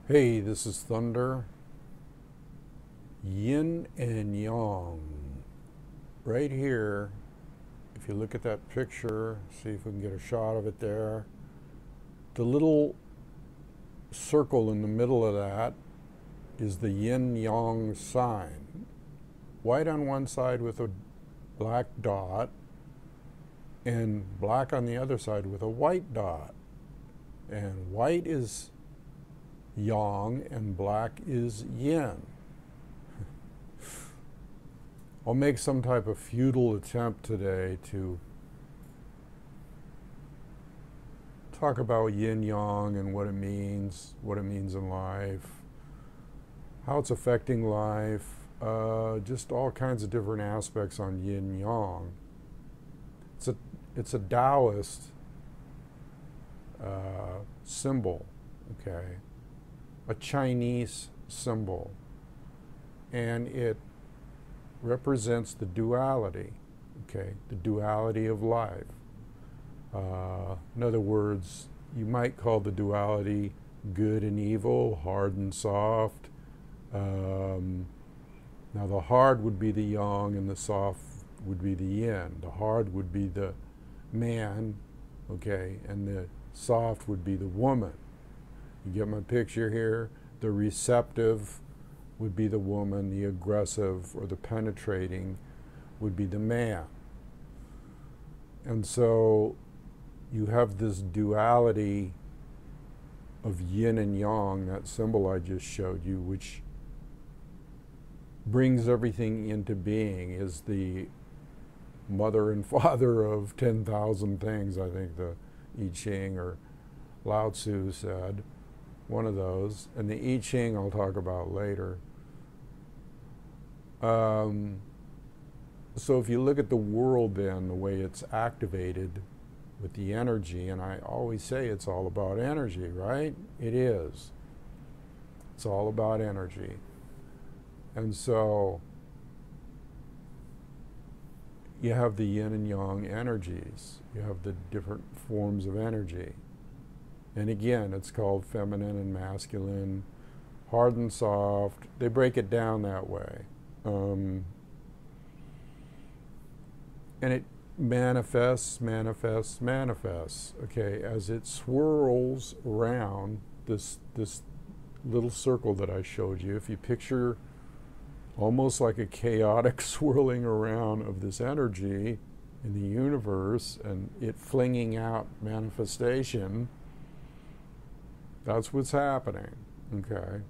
Hey, this is Thunder. Yin and Yang. Right here, if you look at that picture, see if we can get a shot of it there. The little circle in the middle of that is the Yin Yang sign. White on one side with a black dot, and black on the other side with a white dot. And white is Yang and black is Yin. I'll make some type of futile attempt today to talk about yin yang and what it means in life, how it's affecting life, just all kinds of different aspects on yin yang. It's a Taoist symbol, okay, a Chinese symbol, and it represents the duality, okay, the duality of life. In other words, you might call the duality good and evil, hard and soft. Now the hard would be the yang and the soft would be the yin. The hard would be the man, okay, and the soft would be the woman. You get my picture here? The receptive would be the woman, the aggressive or the penetrating would be the man. And so you have this duality of yin and yang, that symbol I just showed you, which brings everything into being, is the mother and father of 10,000 things, I think the I Ching or Lao Tzu said, one of those. And the I Ching I'll talk about later. So if you look at the world then, the way it's activated with the energy, and I always say it's all about energy, right? It is. It's all about energy. And so you have the yin and yang energies. You have the different forms of energy. And again, it's called feminine and masculine, hard and soft. They break it down that way. And it manifests, okay, as it swirls around this little circle that I showed you. If you picture almost like a chaotic swirling around of this energy in the universe and it flinging out manifestation, that's what's happening, okay?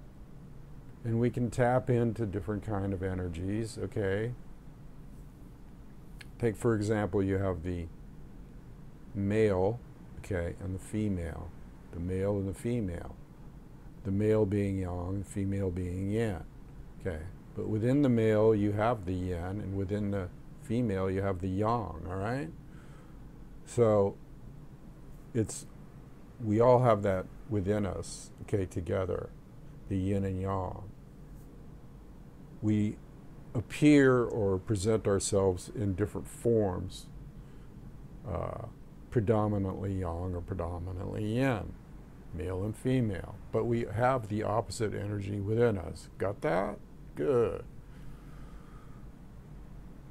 And we can tap into different kind of energies, okay? Take, for example, you have the male, okay, and the female. The male and the female. The male being yang, the female being yin, okay? But within the male, you have the yin, and within the female, you have the yang, all right? So we all have that within us, okay, together, the yin and yang. We appear or present ourselves in different forms, predominantly yang or predominantly yin, male and female. But we have the opposite energy within us. Got that? Good.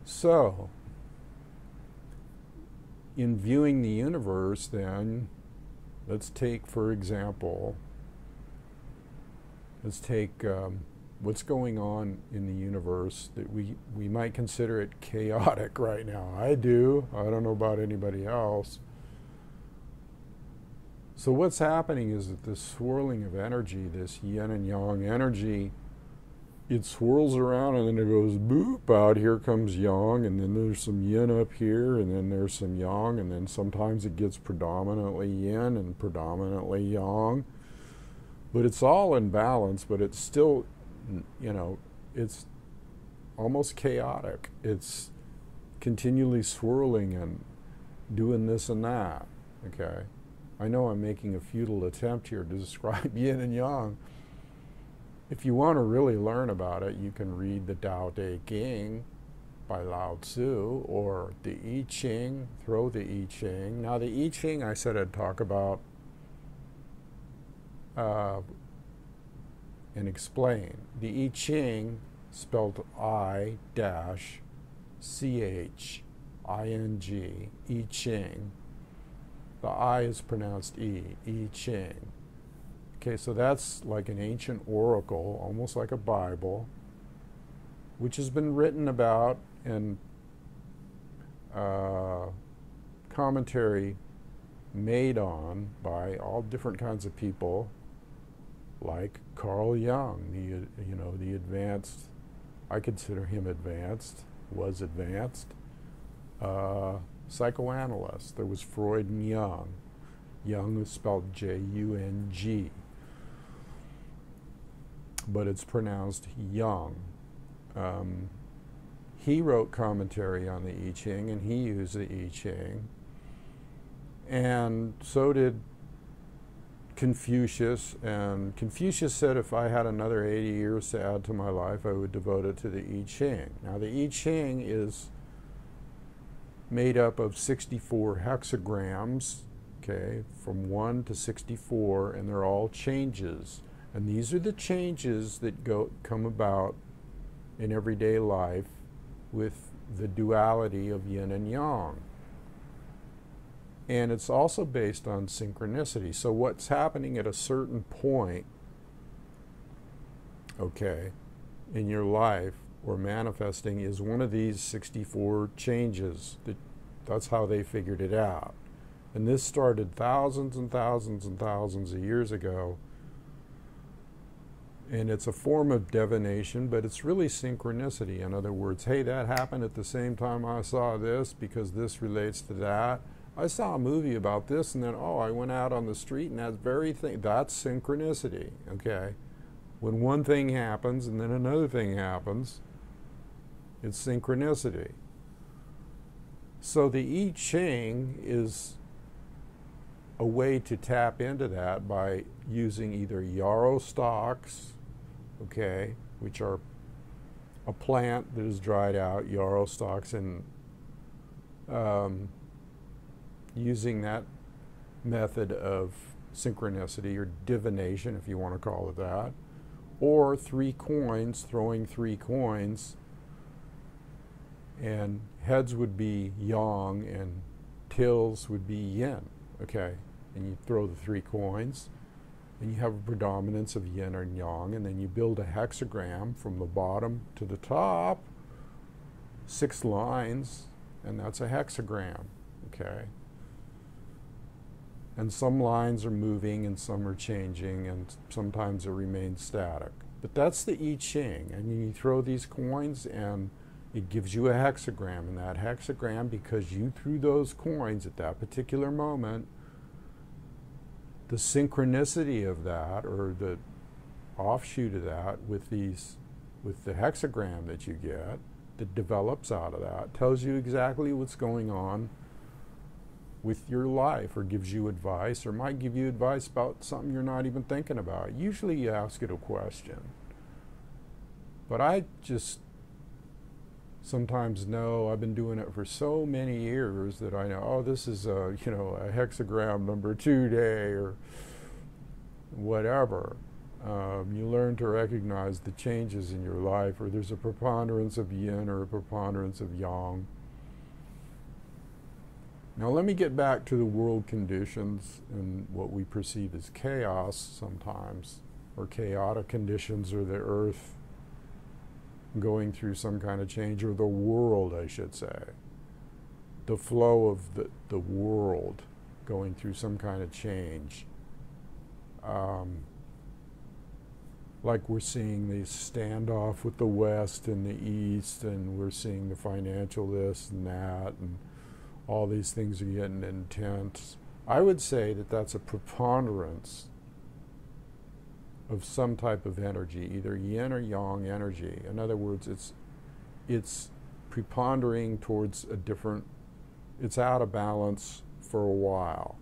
So, in viewing the universe then, let's take, for example, what's going on in the universe that we might consider it chaotic right now. I do. I don't know about anybody else. So what's happening is that this swirling of energy, this yin and yang energy, it swirls around and then it goes boop, out here comes yang, and then there's some yin up here, and then there's some yang, and then sometimes it gets predominantly yin and predominantly yang. But it's all in balance, but it's still, you know, it's almost chaotic. It's continually swirling and doing this and that, okay? I know I'm making a futile attempt here to describe yin and yang. If you want to really learn about it, you can read the Tao Te Ching by Lao Tzu, or the I Ching, throw the I Ching. Now the I Ching I said I'd talk about and explain. The I Ching, spelled I-CHING, I Ching. The I is pronounced E, I Ching. Okay, so that's like an ancient oracle, almost like a Bible, which has been written about and commentary made on by all different kinds of people, like Carl Jung, the advanced, I consider him advanced, was advanced, psychoanalyst. There was Freud and Jung. Jung is spelled J-U-N-G, but it's pronounced Jung. He wrote commentary on the I Ching, and he used the I Ching. And so did Confucius. And Confucius said if I had another 80 years to add to my life, I would devote it to the I Ching. Now, the I Ching is made up of 64 hexagrams, okay, from 1 to 64, and they're all changes. And these are the changes that come about in everyday life with the duality of yin and yang. And it's also based on synchronicity. So what's happening at a certain point, okay, in your life or manifesting is one of these 64 changes. That's how they figured it out. And this started thousands and thousands and thousands of years ago. And it's a form of divination, but it's really synchronicity. In other words, hey, that happened at the same time I saw this because this relates to that. I saw a movie about this, and then, oh, I went out on the street, and that very thing, that's synchronicity, okay? When one thing happens and then another thing happens, it's synchronicity. So the I Ching is a way to tap into that by using either yarrow stalks, okay, which are a plant that is dried out, yarrow stalks, and using that method of synchronicity or divination, if you want to call it that, or 3 coins, throwing 3 coins, and heads would be yang and tails would be yin, okay? And you throw the 3 coins, and you have a predominance of yin or yang, and then you build a hexagram from the bottom to the top, 6 lines, and that's a hexagram, okay? And some lines are moving and some are changing, and sometimes it remains static. But that's the I Ching, and you throw these coins and it gives you a hexagram, and that hexagram, because you threw those coins at that particular moment, the synchronicity of that, or the offshoot of that with the hexagram that you get, that develops out of that, tells you exactly what's going on with your life, or gives you advice, or might give you advice about something you're not even thinking about. Usually you ask it a question. But I just sometimes know, I've been doing it for so many years that I know, oh, this is a hexagram number 2 day, or whatever. You learn to recognize the changes in your life, or there's a preponderance of yin or a preponderance of yang. Now let me get back to the world conditions and what we perceive as chaos sometimes, or chaotic conditions, or the earth going through some kind of change, or the world, I should say. The flow of the world going through some kind of change. Like we're seeing the standoff with the West and the East, and we're seeing the financial this and that, and all these things are getting intense. I would say that that's a preponderance of some type of energy, either yin or yang energy. In other words, it's prepondering towards a different, it's out of balance for a while.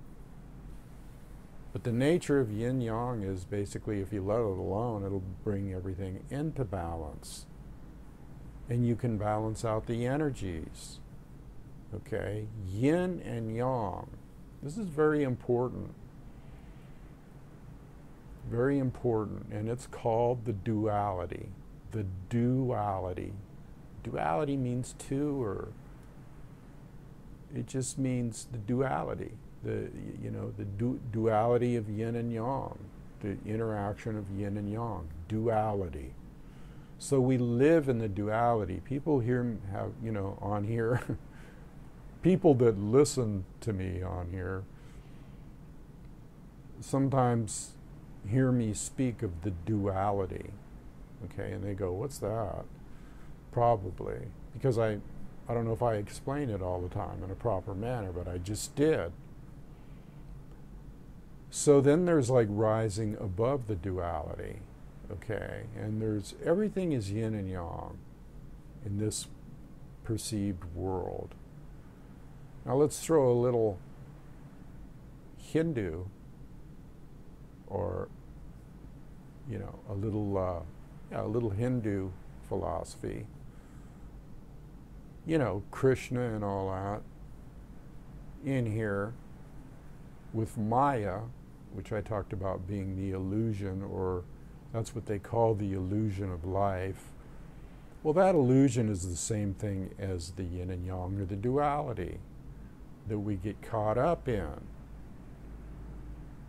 But the nature of yin-yang is basically, if you let it alone, it'll bring everything into balance. And you can balance out the energies. Okay? Yin and yang. This is very important. very important, and it's called the duality. The duality. Duality means two, or it just means the duality. The duality of yin and yang, the interaction of yin and yang, duality. So we live in the duality. People here have, on here, people that listen to me on here sometimes hear me speak of the duality, okay, and they go, what's that? Probably, because I don't know if I explain it all the time in a proper manner, but I just did. So then there's like rising above the duality, okay, and everything is yin and yang in this perceived world. Now let's throw a little Hindu, or a little Hindu philosophy, Krishna and all that, in here with Maya, which I talked about being the illusion, or that's what they call the illusion of life. Well, that illusion is the same thing as the yin and yang, or the duality that we get caught up in.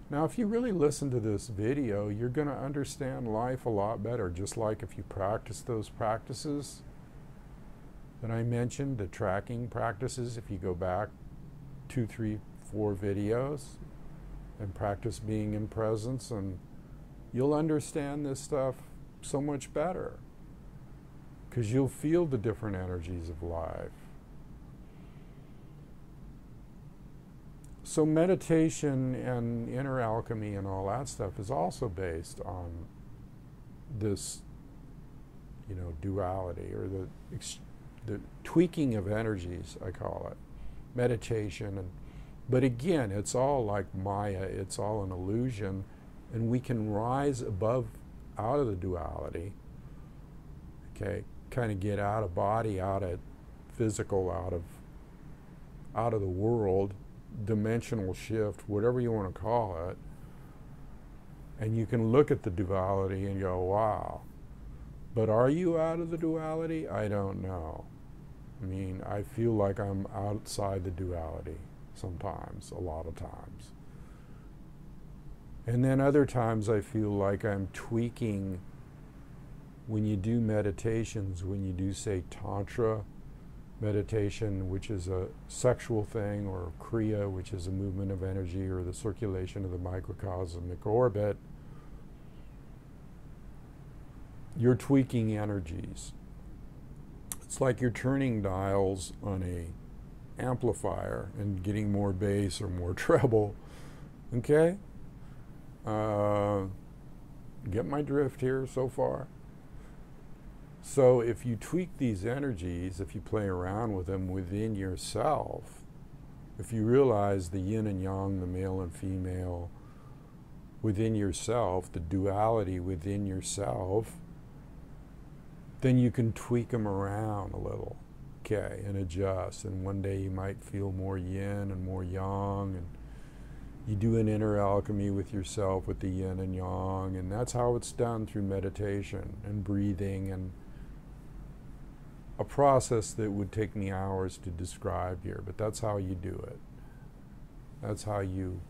Now, if you really listen to this video, you're going to understand life a lot better, just like if you practice those practices that I mentioned, the tracking practices. If you go back 2, 3, 4 videos and practice being in presence, and you'll understand this stuff so much better, because you'll feel the different energies of life. So meditation and inner alchemy and all that stuff is also based on this, duality, or the tweaking of energies, I call it, meditation. But again, it's all like Maya, it's all an illusion, and we can rise above, out of the duality, okay, kind of get out of body, out of physical, out of the world, dimensional shift, whatever you want to call it, and you can look at the duality and go, wow. But are you out of the duality? I don't know. I mean, I feel like I'm outside the duality sometimes, a lot of times. And then other times I feel like I'm tweaking. When you do meditations, when you do, say, Tantra meditation, which is a sexual thing, or Kriya, which is a movement of energy, or the circulation of the microcosmic orbit, you're tweaking energies. It's like you're turning dials on a amplifier and getting more bass or more treble, okay? Get my drift here so far? So if you tweak these energies, if you play around with them within yourself, if you realize the yin and yang, the male and female within yourself, the duality within yourself, then you can tweak them around a little, okay, and adjust. And one day you might feel more yin and more yang, and you do an inner alchemy with yourself with the yin and yang, and that's how it's done through meditation and breathing, and a process that would take me hours to describe here, but that's how you do it. That's how you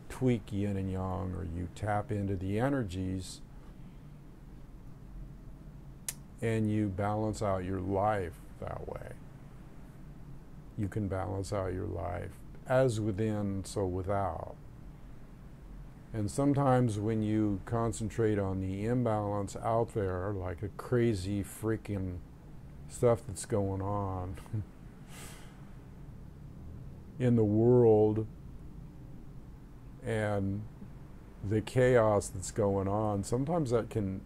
tweak yin and yang, or you tap into the energies and you balance out your life that way. You can balance out your life as within, so without. And sometimes when you concentrate on the imbalance out there, like a crazy freaking stuff that's going on in the world, and the chaos that's going on, sometimes that can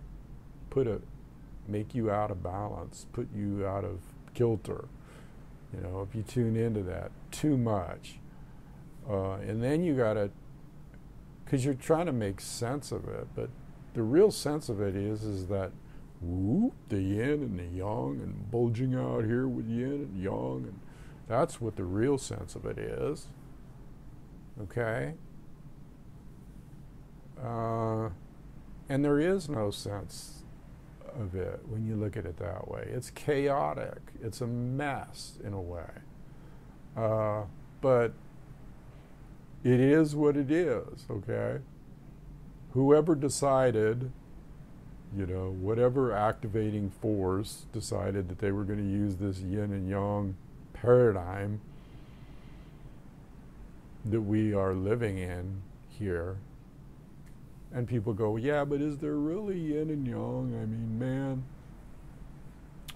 make you out of balance, put you out of kilter, if you tune into that too much. And then you gotta, because you're trying to make sense of it, but the real sense of it is that whoop, the yin and the yang, and bulging out here with yin and yang, and that's what the real sense of it is. Okay? And there is no sense of it when you look at it that way. It's chaotic. It's a mess in a way. But it is what it is, okay? Whoever decided, you know, whatever activating force decided that they were going to use this yin and yang paradigm that we are living in here. And people go, yeah, but is there really yin and yang? I mean, man.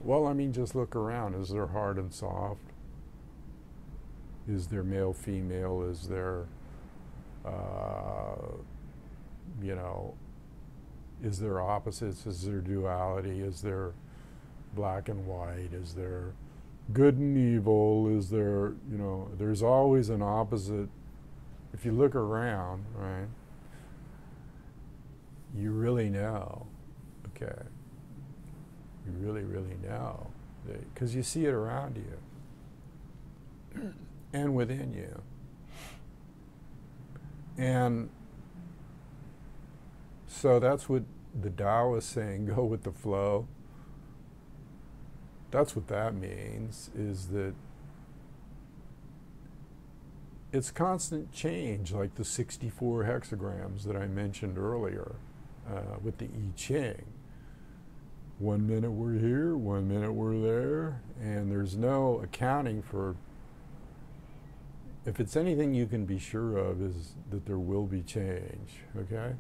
Well, I mean, just look around. Is there hard and soft? Is there male, female? Is there, you know, is there opposites? Is there duality? Is there black and white? Is there good and evil? Is there, you know, there's always an opposite. If you look around, right, you really know, okay? You really, really know, because you see it around you and within you. And so that's what the Tao is saying, go with the flow. That's what that means, is that it's constant change, like the 64 hexagrams that I mentioned earlier with the I Ching. 1 minute we're here, 1 minute we're there, and there's no accounting for. If it's anything you can be sure of, is that there will be change, okay?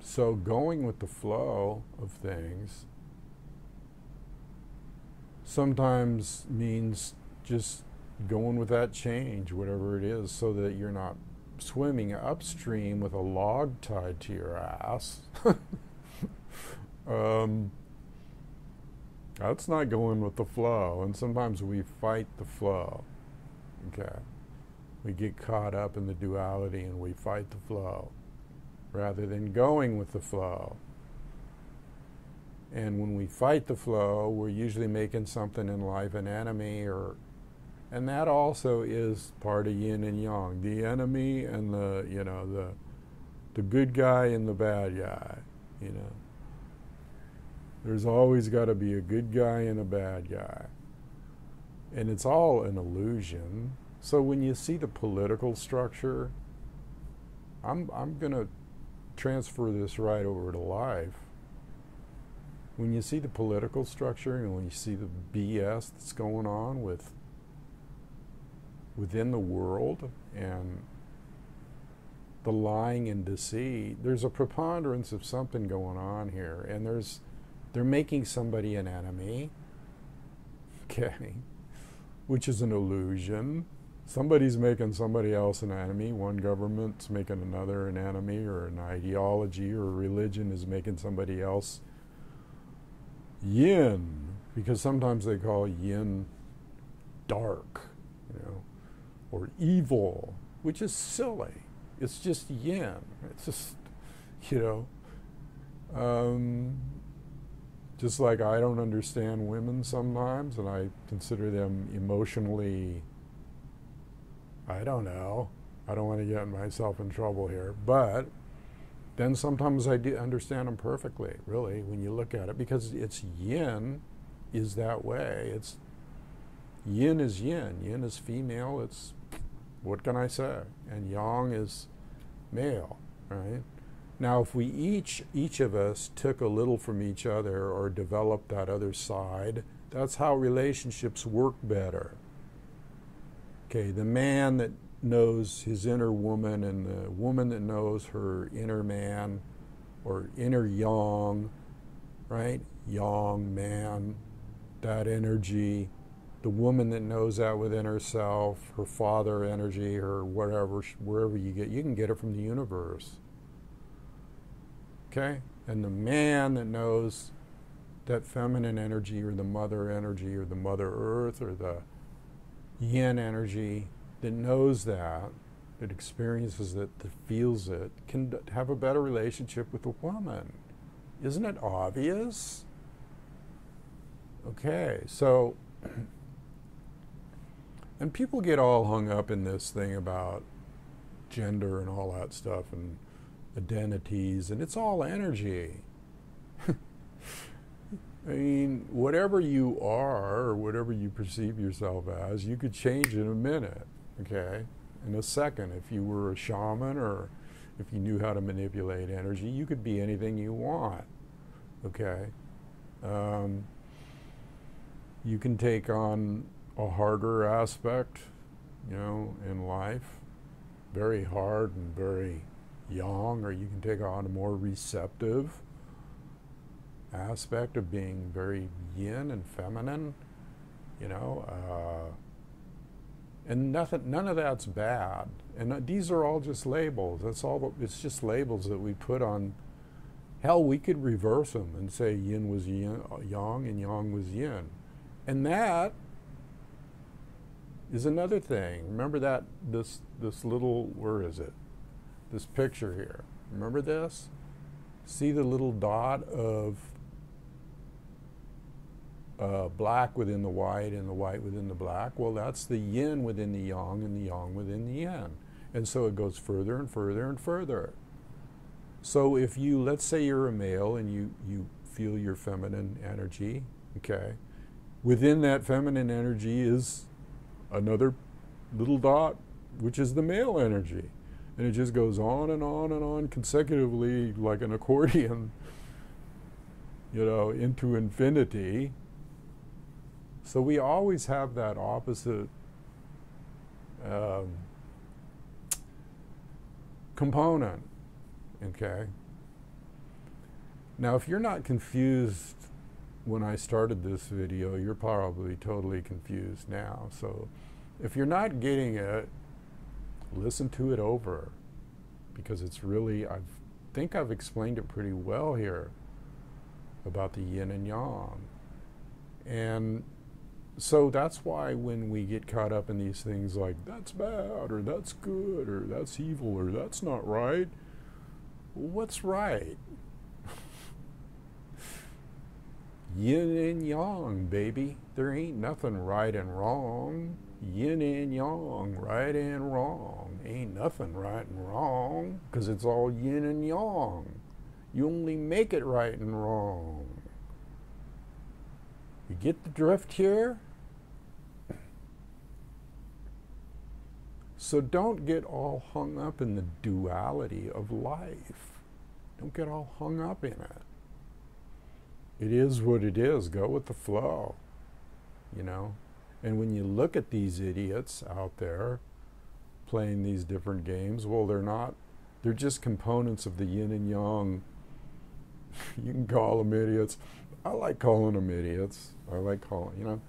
So going with the flow of things sometimes means just going with that change, whatever it is, so that you're not swimming upstream with a log tied to your ass. That's not going with the flow, and sometimes we fight the flow. Okay, we get caught up in the duality and we fight the flow rather than going with the flow. And when we fight the flow, we're usually making something in life an enemy, and that also is part of yin and yang, the enemy and the, you know, the good guy and the bad guy, you know. There's always got to be a good guy and a bad guy. And it's all an illusion. So when you see the political structure, I'm going to transfer this right over to life. When you see the political structure and when you see the BS that's going on within the world and the lying and deceit, there's a preponderance of something going on here, and they're making somebody an enemy, okay, which is an illusion. Somebody's making somebody else an enemy. One government's making another an enemy, or an ideology or a religion is making somebody else yin, because sometimes they call yin dark, you know, or evil, which is silly. It's just yin. It's just, you know, just like I don't understand women sometimes, and I consider them emotionally, I don't know, I don't want to get myself in trouble here, but then sometimes I do understand them perfectly, really, when you look at it, because it's yin is that way. It's yin is female, it's, what can I say? And yang is male, right? Now, if we each of us took a little from each other or developed that other side, that's how relationships work better. Okay, the man that knows his inner woman and the woman that knows her inner man or inner yang, right? Yang, man, that energy. The woman that knows that within herself, her father energy, or whatever, wherever you can get it from the universe. Okay? And the man that knows that feminine energy, or the mother energy, or the mother earth, or the yin energy, that knows that experiences it, that feels it, can have a better relationship with a woman. Isn't it obvious? Okay, so, and people get all hung up in this thing about gender and all that stuff, and identities, and it's all energy. I mean, whatever you are or whatever you perceive yourself as, you could change in a minute, okay? In a second. If you were a shaman or if you knew how to manipulate energy, you could be anything you want, okay? You can take on a harder aspect, you know, in life, very hard and very young, or you can take on a more receptive aspect of being very yin and feminine, you know, and none of that's bad. And these are all just labels. That's all. It's just labels that we put on. Hell, we could reverse them and say yin was yang and yang was yin, and that is another thing. Remember that this little, where is it? This picture here. Remember this? See the little dot of black within the white and the white within the black? Well, that's the yin within the yang and the yang within the yin. And so it goes further and further and further. So if you, let's say you're a male and you feel your feminine energy, okay? Within that feminine energy is another little dot, which is the male energy. And it just goes on and on and on consecutively like an accordion, you know, into infinity. So we always have that opposite component, okay? Now, if you're not confused when I started this video, you're probably totally confused now. So if you're not getting it, listen to it over, because it's really, I think I've explained it pretty well here about the yin and yang. And so that's why when we get caught up in these things like, that's bad, or that's good, or that's evil, or that's not right, what's right? Yin and yang, baby. There ain't nothing right and wrong. Yin and yang, right and wrong. Ain't nothing right and wrong, because it's all yin and yang. You only make it right and wrong. You get the drift here? So don't get all hung up in the duality of life. Don't get all hung up in it. It is what it is. Go with the flow, you know? And when you look at these idiots out there playing these different games, well, they're just components of the yin and yang. You can call them idiots. I like calling them idiots. I like calling, you know,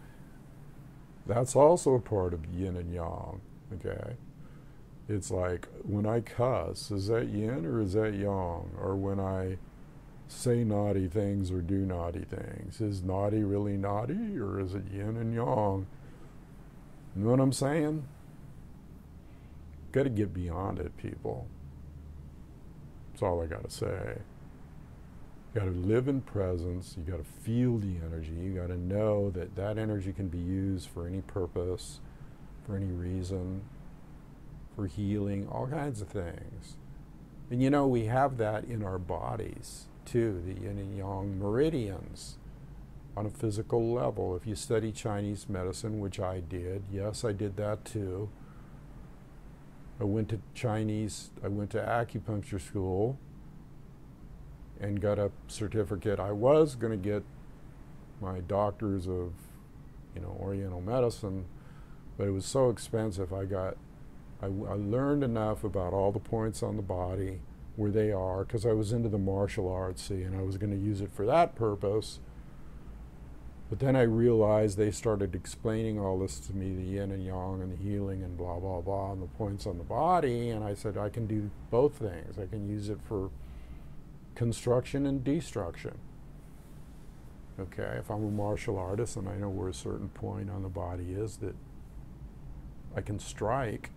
that's also a part of yin and yang, okay? It's like, when I cuss, is that yin or is that yang? Or when I say naughty things or do naughty things, is naughty really naughty, or is it yin and yang? You know what I'm saying? Got to get beyond it, people. That's all I got to say. You got to live in presence. You got to feel the energy. You got to know that that energy can be used for any purpose, for any reason, for healing, all kinds of things. And you know, we have that in our bodies too, the yin and yang meridians on a physical level. If you study Chinese medicine, which I did, yes, I did that too. I went to acupuncture school and got a certificate. I was going to get my doctors of, you know, Oriental medicine, but it was so expensive. I learned enough about all the points on the body, where they are, because I was into the martial arts, see, and I was going to use it for that purpose. But then I realized they started explaining all this to me, the yin and yang and the healing and blah, blah, blah, and the points on the body, and I said, I can do both things. I can use it for construction and destruction. Okay, if I'm a martial artist and I know where a certain point on the body is that I can strike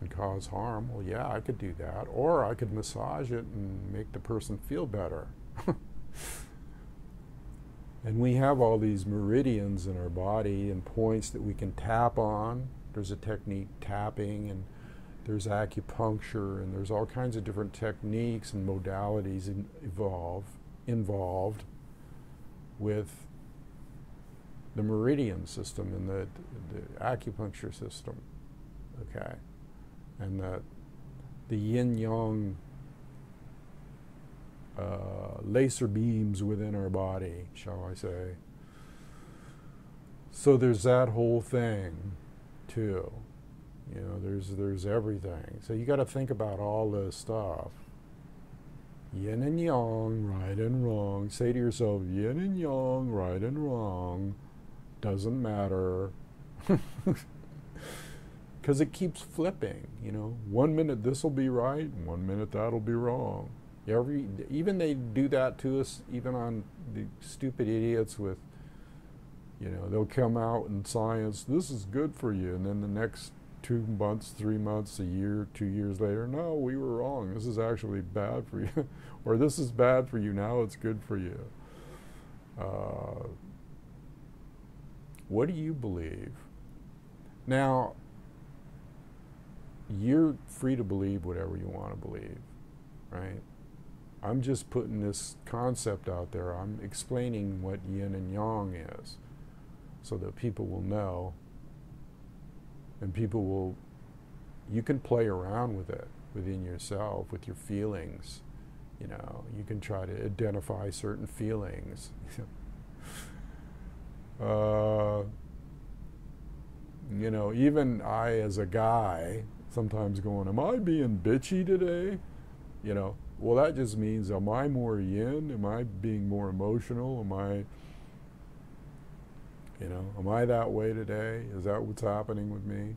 and cause harm, well, yeah, I could do that. Or I could massage it and make the person feel better. And we have all these meridians in our body and points that we can tap on. There's a technique, tapping, and there's acupuncture, and there's all kinds of different techniques and modalities involved with the meridian system and the acupuncture system, okay, and the yin yang laser beams within our body, shall I say. So there's that whole thing too. You know, there's everything. So you got to think about all this stuff. Yin and yang, right and wrong. Say to yourself, yin and yang, right and wrong. Doesn't matter. Because it keeps flipping, you know. 1 minute this will be right, 1 minute that'll be wrong. Even they do that to us, even on the stupid idiots with, you know, they'll come out in science, this is good for you, and then the next 2 months, 3 months, a year, 2 years later, no, we were wrong, this is actually bad for you. Or this is bad for you, now it's good for you. What do you believe? Now, you're free to believe whatever you want to believe, right? I'm just putting this concept out there. I'm explaining what yin and yang is so that people will know, and people will, you can play around with it within yourself, with your feelings. You know, you can try to identify certain feelings. You know, even I as a guy, sometimes going, am I being bitchy today? You know, well, that just means, am I more yin? Am I being more emotional? Am I, you know, am I that way today? Is that what's happening with me?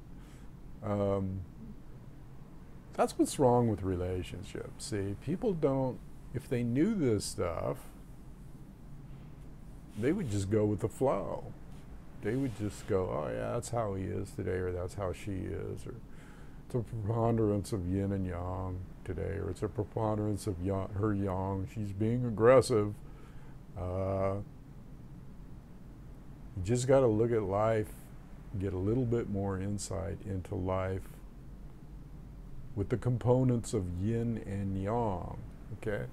That's what's wrong with relationships. See, people don't, if they knew this stuff, they would just go with the flow. They would just go, oh yeah, that's how he is today, or that's how she is, or it's a preponderance of yin and yang today, or it's a preponderance of her yang, she's being aggressive. You just got to look at life, get a little bit more insight into life with the components of yin and yang, okay?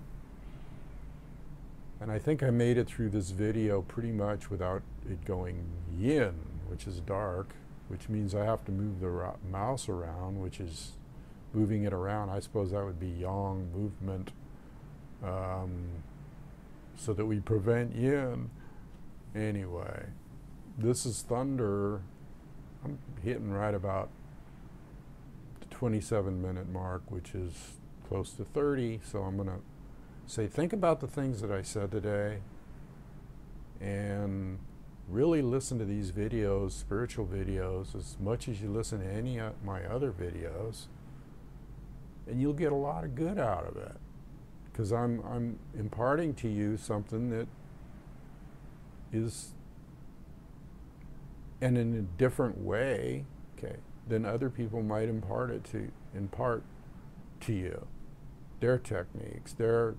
And I think I made it through this video pretty much without it going yin, which is dark, which means I have to move the mouse around, which is moving it around. I suppose that would be yang movement, so that we prevent yin. Anyway, this is thunder. I'm hitting right about the 27-minute mark, which is close to 30, so I'm going to say, think about the things that I said today, and really listen to these videos, spiritual videos, as much as you listen to any of my other videos, and you'll get a lot of good out of it, because I'm imparting to you something that is, and in a different way, okay, than other people might impart to you, their techniques, their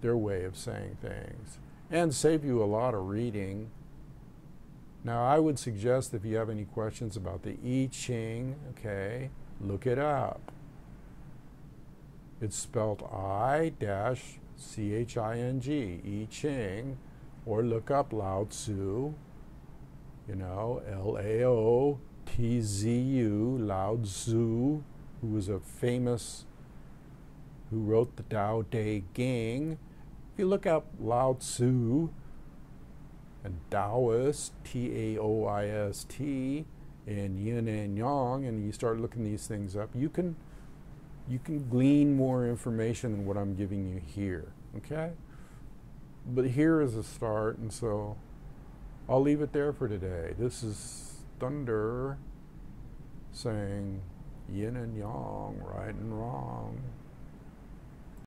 way of saying things, and save you a lot of reading. Now, I would suggest, if you have any questions about the I Ching, okay, look it up. It's spelled I-CHING, I Ching, or look up Lao Tzu, you know, L-A-O-T-Z-U, Lao Tzu, who was a famous, who wrote the Tao Te Ching. If you look up Lao Tzu and Taoist, T-A-O-I-S-T, and Yin and Yang, and you start looking these things up, you can glean more information than what I'm giving you here, okay? But here is a start, and so I'll leave it there for today. This is Thunder saying yin and yang, right and wrong.